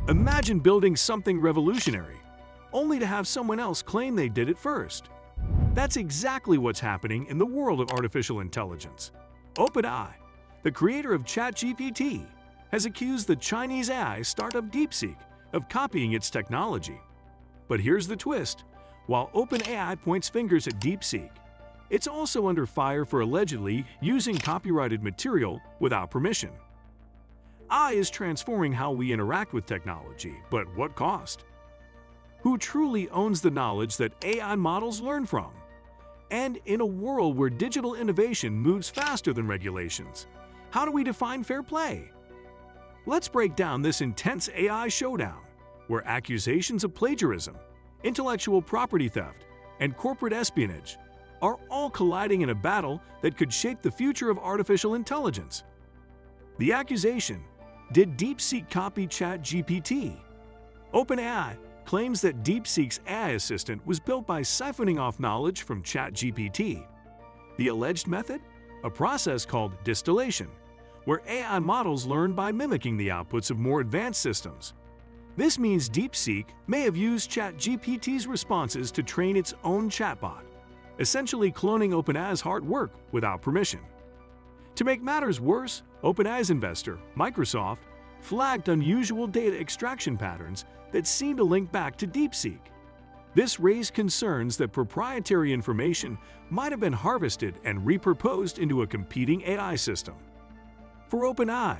Imagine building something revolutionary, only to have someone else claim they did it first. That's exactly what's happening in the world of artificial intelligence. OpenAI, the creator of ChatGPT, has accused the Chinese AI startup DeepSeek of copying its technology. But here's the twist. While OpenAI points fingers at DeepSeek, it's also under fire for allegedly using copyrighted material without permission. AI is transforming how we interact with technology, but what cost? Who truly owns the knowledge that AI models learn from? And in a world where digital innovation moves faster than regulations, how do we define fair play? Let's break down this intense AI showdown, where accusations of plagiarism, intellectual property theft, and corporate espionage are all colliding in a battle that could shape the future of artificial intelligence. The accusation: did DeepSeek copy ChatGPT? OpenAI claims that DeepSeek's AI assistant was built by siphoning off knowledge from ChatGPT. The alleged method? A process called distillation, where AI models learn by mimicking the outputs of more advanced systems. This means DeepSeek may have used ChatGPT's responses to train its own chatbot, essentially cloning OpenAI's hard work without permission. To make matters worse, OpenAI's investor, Microsoft, flagged unusual data extraction patterns that seem to link back to DeepSeek. This raised concerns that proprietary information might have been harvested and repurposed into a competing AI system. For OpenAI,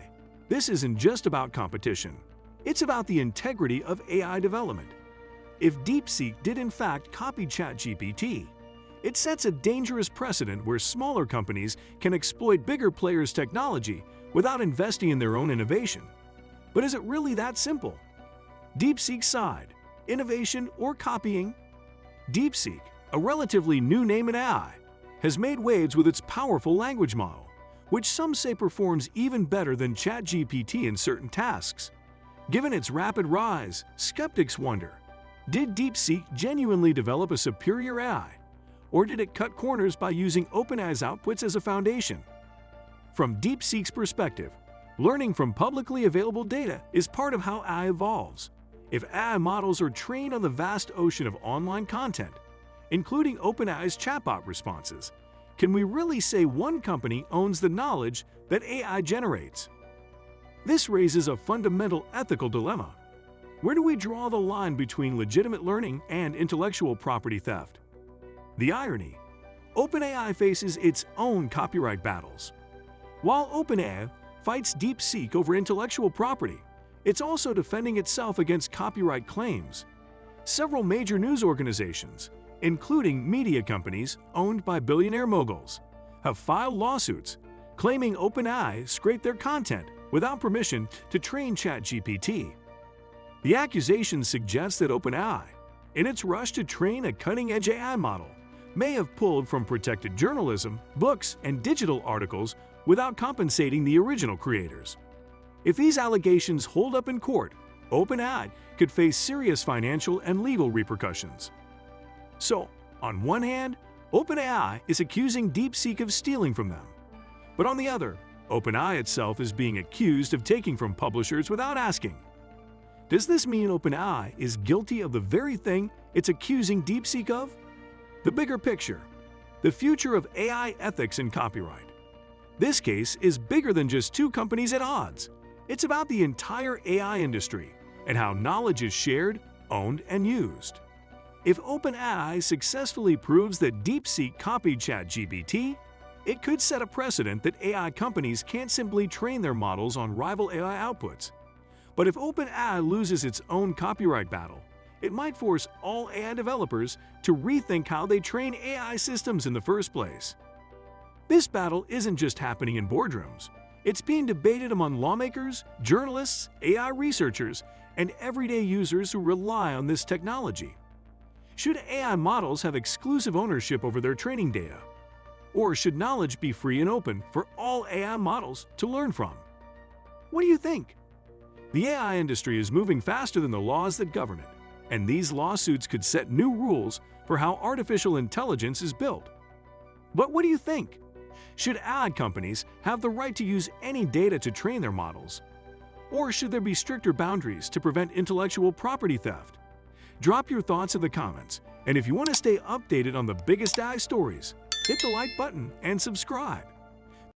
this isn't just about competition. It's about the integrity of AI development. If DeepSeek did in fact copy ChatGPT, it sets a dangerous precedent where smaller companies can exploit bigger players' technology without investing in their own innovation. But is it really that simple? DeepSeek's side: innovation or copying? DeepSeek, a relatively new name in AI, has made waves with its powerful language model, which some say performs even better than ChatGPT in certain tasks. Given its rapid rise, skeptics wonder, did DeepSeek genuinely develop a superior AI? Or did it cut corners by using OpenAI's outputs as a foundation? From DeepSeek's perspective, learning from publicly available data is part of how AI evolves. If AI models are trained on the vast ocean of online content, including OpenAI's chatbot responses, can we really say one company owns the knowledge that AI generates? This raises a fundamental ethical dilemma. Where do we draw the line between legitimate learning and intellectual property theft? The irony: OpenAI faces its own copyright battles. While OpenAI fights DeepSeek over intellectual property, it's also defending itself against copyright claims. Several major news organizations, including media companies owned by billionaire moguls, have filed lawsuits claiming OpenAI scraped their content without permission to train ChatGPT. The accusations suggest that OpenAI, in its rush to train a cutting-edge AI model, may have pulled from protected journalism, books, and digital articles without compensating the original creators. If these allegations hold up in court, OpenAI could face serious financial and legal repercussions. So, on one hand, OpenAI is accusing DeepSeek of stealing from them. But on the other, OpenAI itself is being accused of taking from publishers without asking. Does this mean OpenAI is guilty of the very thing it's accusing DeepSeek of? The bigger picture: the future of AI ethics and copyright. This case is bigger than just two companies at odds. It's about the entire AI industry and how knowledge is shared, owned, and used. If OpenAI successfully proves that DeepSeek copied ChatGPT, it could set a precedent that AI companies can't simply train their models on rival AI outputs. But if OpenAI loses its own copyright battle, it might force all AI developers to rethink how they train AI systems in the first place. This battle isn't just happening in boardrooms. It's being debated among lawmakers, journalists, AI researchers, and everyday users who rely on this technology. Should AI models have exclusive ownership over their training data? Or should knowledge be free and open for all AI models to learn from? What do you think? The AI industry is moving faster than the laws that govern it, and these lawsuits could set new rules for how artificial intelligence is built. But what do you think? Should AI companies have the right to use any data to train their models? Or should there be stricter boundaries to prevent intellectual property theft? Drop your thoughts in the comments, and if you want to stay updated on the biggest AI stories, hit the like button and subscribe.